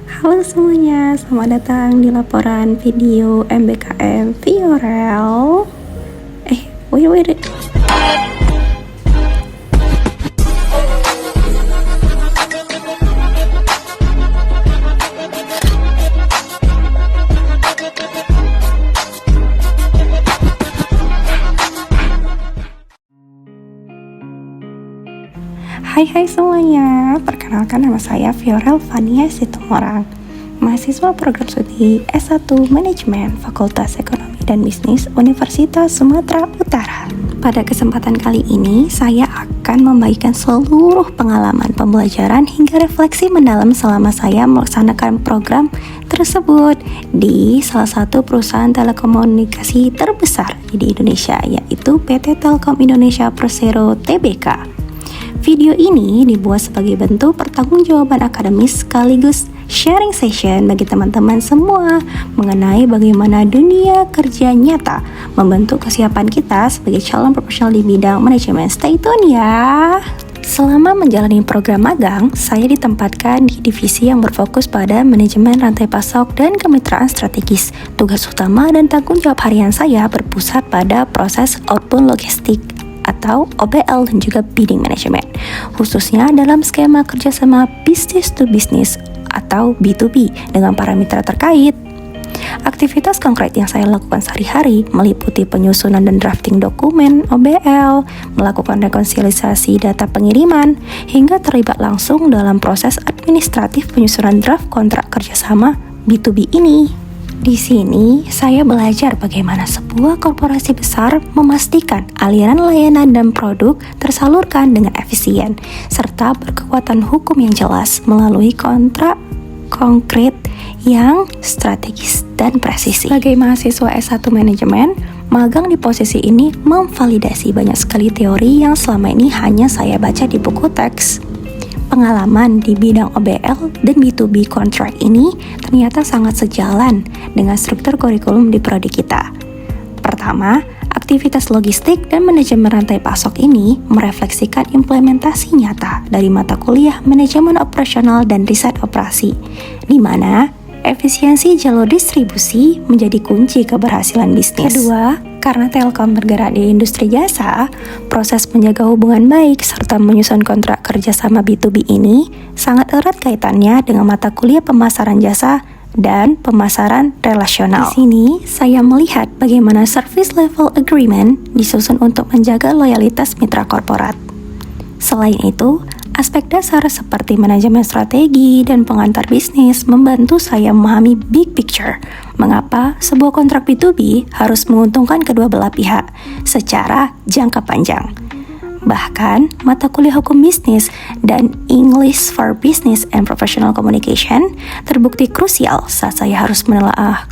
Halo semuanya, selamat datang di laporan video MBKM Viorel. Wait. Hai semuanya, perkenalkan nama saya Viorel Fania Situmorang, mahasiswa program studi S1 Manajemen Fakultas Ekonomi dan Bisnis Universitas Sumatera Utara. Pada kesempatan kali ini, saya akan membagikan seluruh pengalaman pembelajaran hingga refleksi mendalam selama saya melaksanakan program tersebut di salah satu perusahaan telekomunikasi terbesar di Indonesia, yaitu PT Telkom Indonesia Persero Tbk. Video ini dibuat sebagai bentuk pertanggungjawaban akademis sekaligus sharing session bagi teman-teman semua mengenai bagaimana dunia kerja nyata membentuk kesiapan kita sebagai calon profesional di bidang manajemen. Stay tune ya! Selama menjalani program magang, saya ditempatkan di divisi yang berfokus pada manajemen rantai pasok dan kemitraan strategis. Tugas utama dan tanggung jawab harian saya berpusat pada proses outbound logistik atau OBL dan juga bidding management, khususnya dalam skema kerjasama business to business atau B2B dengan para mitra terkait. Aktivitas konkret yang saya lakukan sehari-hari meliputi penyusunan dan drafting dokumen OBL, melakukan rekonsiliasi data pengiriman, hingga terlibat langsung dalam proses administratif penyusunan draft kontrak kerjasama B2B ini. Di sini, saya belajar bagaimana sebuah korporasi besar memastikan aliran layanan dan produk tersalurkan dengan efisien, serta berkekuatan hukum yang jelas melalui kontrak konkret yang strategis dan presisi. Sebagai mahasiswa S1 Manajemen, magang di posisi ini memvalidasi banyak sekali teori yang selama ini hanya saya baca di buku teks. Pengalaman di bidang OBL dan B2B contract ini ternyata sangat sejalan dengan struktur kurikulum di prodi kita. Pertama, aktivitas logistik dan manajemen rantai pasok ini merefleksikan implementasi nyata dari mata kuliah manajemen operasional dan riset operasi, di mana efisiensi jalur distribusi menjadi kunci keberhasilan bisnis. Kedua, karena Telkom bergerak di industri jasa, proses menjaga hubungan baik serta menyusun kontrak kerjasama B2B ini sangat erat kaitannya dengan mata kuliah pemasaran jasa dan pemasaran relasional. Di sini, saya melihat bagaimana service level agreement disusun untuk menjaga loyalitas mitra korporat. Selain itu, aspek dasar seperti manajemen strategi dan pengantar bisnis membantu saya memahami big picture, mengapa sebuah kontrak B2B harus menguntungkan kedua belah pihak secara jangka panjang. Bahkan, mata kuliah hukum bisnis dan English for Business and Professional Communication terbukti krusial saat saya harus menelaah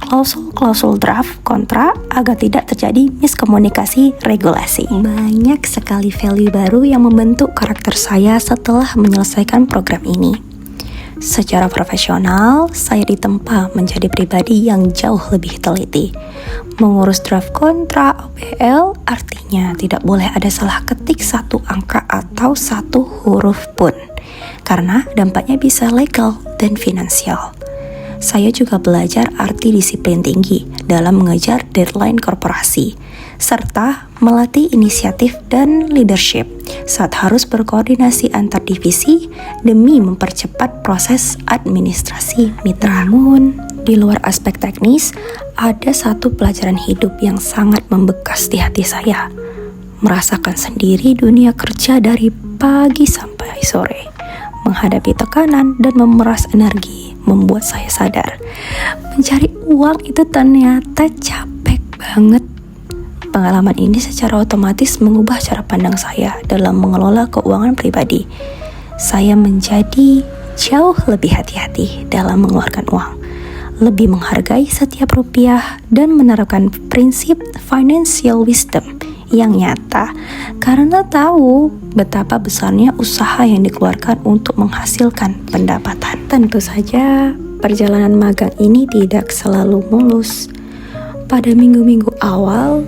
klausul draft kontrak agar tidak terjadi miskomunikasi regulasi. Banyak sekali value baru yang membentuk karakter saya setelah menyelesaikan program ini. Secara profesional, saya ditempa menjadi pribadi yang jauh lebih teliti. Mengurus draft kontrak OBL artinya tidak boleh ada salah ketik satu angka atau satu huruf pun, karena dampaknya bisa legal dan finansial. Saya juga belajar arti disiplin tinggi dalam mengejar deadline korporasi, serta melatih inisiatif dan leadership saat harus berkoordinasi antar divisi demi mempercepat proses administrasi mitra. Namun, di luar aspek teknis, ada satu pelajaran hidup yang sangat membekas di hati saya. Merasakan sendiri dunia kerja dari pagi sampai sore, menghadapi tekanan dan memeras energi membuat saya sadar mencari uang itu ternyata capek banget. Pengalaman ini secara otomatis mengubah cara pandang saya dalam mengelola keuangan pribadi. Saya menjadi jauh lebih hati-hati dalam mengeluarkan uang, lebih menghargai setiap rupiah dan menerapkan prinsip financial wisdom yang nyata karena tahu betapa besarnya usaha yang dikeluarkan untuk menghasilkan pendapatan. Tentu saja perjalanan magang ini tidak selalu mulus. Pada minggu-minggu awal,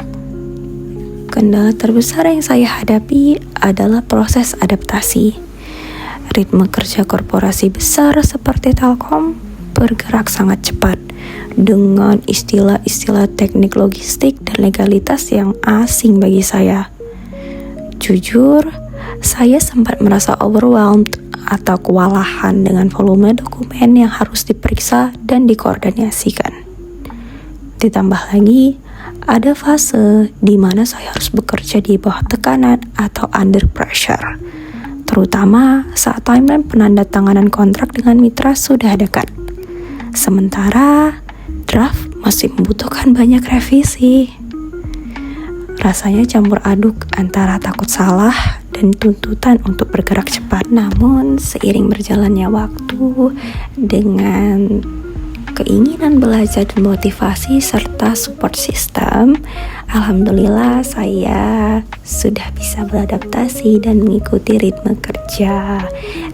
kendala terbesar yang saya hadapi adalah proses adaptasi. Ritme kerja korporasi besar seperti Telkom bergerak sangat cepat dengan istilah-istilah teknik logistik dan legalitas yang asing bagi saya. Jujur, saya sempat merasa overwhelmed atau kewalahan dengan volume dokumen yang harus diperiksa dan dikoordinasikan. Ditambah lagi, ada fase di mana saya harus bekerja di bawah tekanan atau under pressure, terutama saat timeline penandatanganan kontrak dengan mitra sudah dekat. Sementara draft masih membutuhkan banyak revisi. Rasanya campur aduk antara takut salah dan tuntutan untuk bergerak cepat. Namun seiring berjalannya waktu dengan keinginan belajar dan motivasi serta support system, alhamdulillah saya sudah bisa beradaptasi dan mengikuti ritme kerja,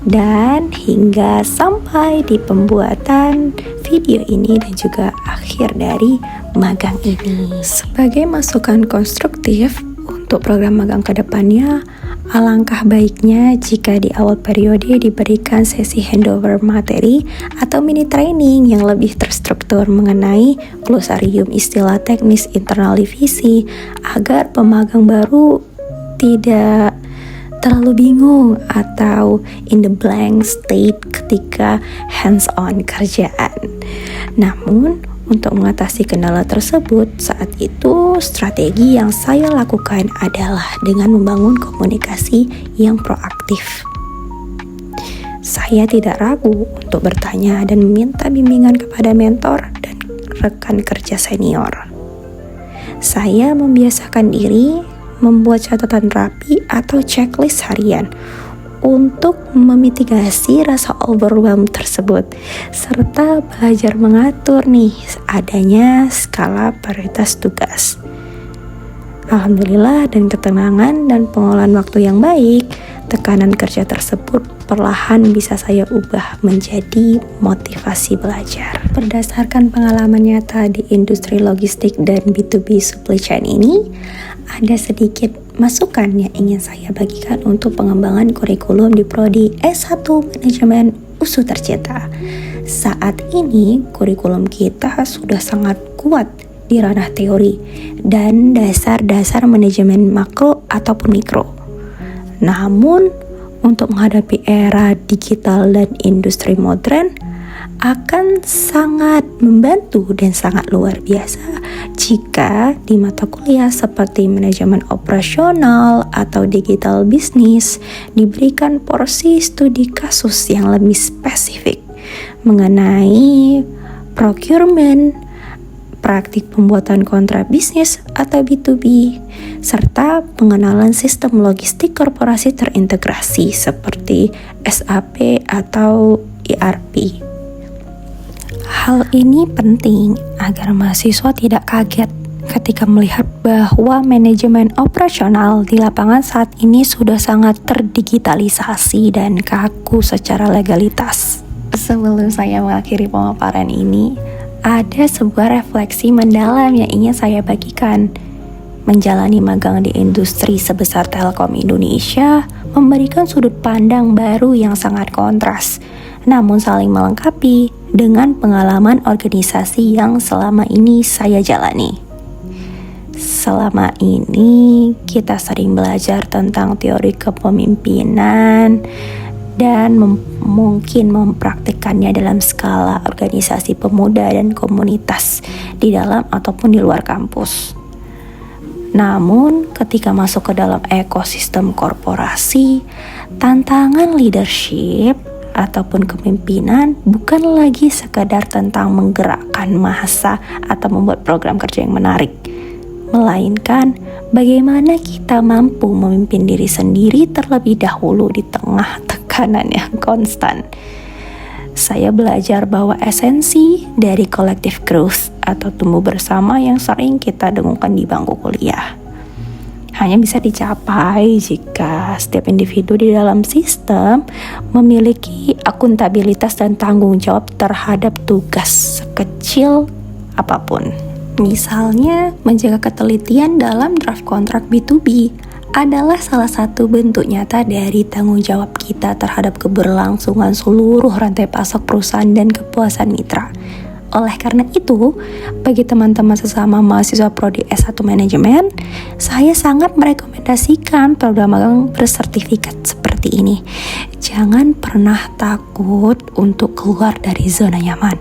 dan hingga sampai di pembuatan video ini dan juga akhir dari magang ini. Sebagai masukan konstruktif untuk program magang ke depannya, alangkah baiknya jika di awal periode diberikan sesi handover materi atau mini training yang lebih terstruktur mengenai glosarium istilah teknis internal divisi, agar pemagang baru tidak terlalu bingung atau in the blank state ketika hands-on kerjaan. Namun, untuk mengatasi kendala tersebut, saat itu strategi yang saya lakukan adalah dengan membangun komunikasi yang proaktif. Saya tidak ragu untuk bertanya dan meminta bimbingan kepada mentor dan rekan kerja senior. Saya membiasakan diri membuat catatan rapi atau checklist harian untuk memitigasi rasa overwhelm tersebut, serta belajar mengatur adanya skala prioritas tugas. Alhamdulillah, dan ketenangan dan pengolahan waktu yang baik, tekanan kerja tersebut perlahan bisa saya ubah menjadi motivasi belajar. Berdasarkan pengalaman nyata di industri logistik dan B2B supply chain ini, ada sedikit masukan yang ingin saya bagikan untuk pengembangan kurikulum di Prodi S1 Manajemen USU Tercinta. Saat ini kurikulum kita sudah sangat kuat di ranah teori dan dasar-dasar manajemen makro ataupun mikro. Namun, untuk menghadapi era digital dan industri modern, akan sangat membantu dan sangat luar biasa jika di mata kuliah seperti manajemen operasional atau digital bisnis diberikan porsi studi kasus yang lebih spesifik mengenai procurement, praktik pembuatan kontrak bisnis atau B2B, serta pengenalan sistem logistik korporasi terintegrasi seperti SAP atau ERP. Hal ini penting agar mahasiswa tidak kaget ketika melihat bahwa manajemen operasional di lapangan saat ini sudah sangat terdigitalisasi dan kaku secara legalitas. Sebelum saya mengakhiri pemaparan ini, ada sebuah refleksi mendalam yang ingin saya bagikan. Menjalani magang di industri sebesar Telkom Indonesia memberikan sudut pandang baru yang sangat kontras, namun saling melengkapi dengan pengalaman organisasi yang selama ini saya jalani. Selama ini kita sering belajar tentang teori kepemimpinan dan mungkin mempraktikkannya dalam skala organisasi pemuda dan komunitas di dalam ataupun di luar kampus. Namun, ketika masuk ke dalam ekosistem korporasi, tantangan leadership ataupun kepemimpinan bukan lagi sekadar tentang menggerakkan massa atau membuat program kerja yang menarik, melainkan bagaimana kita mampu memimpin diri sendiri terlebih dahulu di tengah tekanan yang konstan. Saya belajar bahwa esensi dari collective growth atau tumbuh bersama yang sering kita dengungkan di bangku kuliah hanya bisa dicapai jika setiap individu di dalam sistem memiliki akuntabilitas dan tanggung jawab terhadap tugas sekecil apapun. Misalnya, menjaga ketelitian dalam draft kontrak B2B adalah salah satu bentuk nyata dari tanggung jawab kita terhadap keberlangsungan seluruh rantai pasok perusahaan dan kepuasan mitra. Oleh karena itu, bagi teman-teman sesama mahasiswa Prodi S1 Manajemen, saya sangat merekomendasikan program magang bersertifikat seperti ini. Jangan pernah takut untuk keluar dari zona nyaman.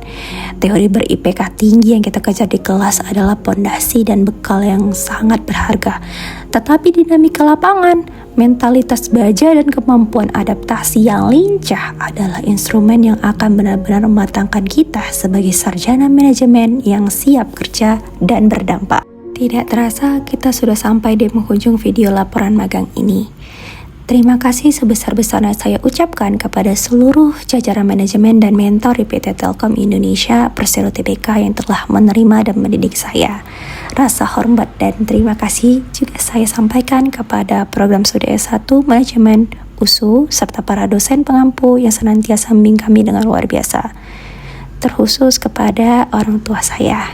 Teori ber-IPK tinggi yang kita kejar di kelas adalah pondasi dan bekal yang sangat berharga. Tetapi dinamika lapangan, mentalitas baja dan kemampuan adaptasi yang lincah adalah instrumen yang akan benar-benar mematangkan kita sebagai sarjana manajemen yang siap kerja dan berdampak. Tidak terasa kita sudah sampai di penghujung video laporan magang ini. Terima kasih sebesar-besarnya saya ucapkan kepada seluruh jajaran manajemen dan mentor di PT Telkom Indonesia Persero Tbk yang telah menerima dan mendidik saya. Rasa hormat dan terima kasih juga saya sampaikan kepada program studi S1 Manajemen USU serta para dosen pengampu yang senantiasa membimbing kami dengan luar biasa. Terkhusus kepada orang tua saya.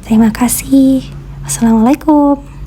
Terima kasih. Wassalamualaikum.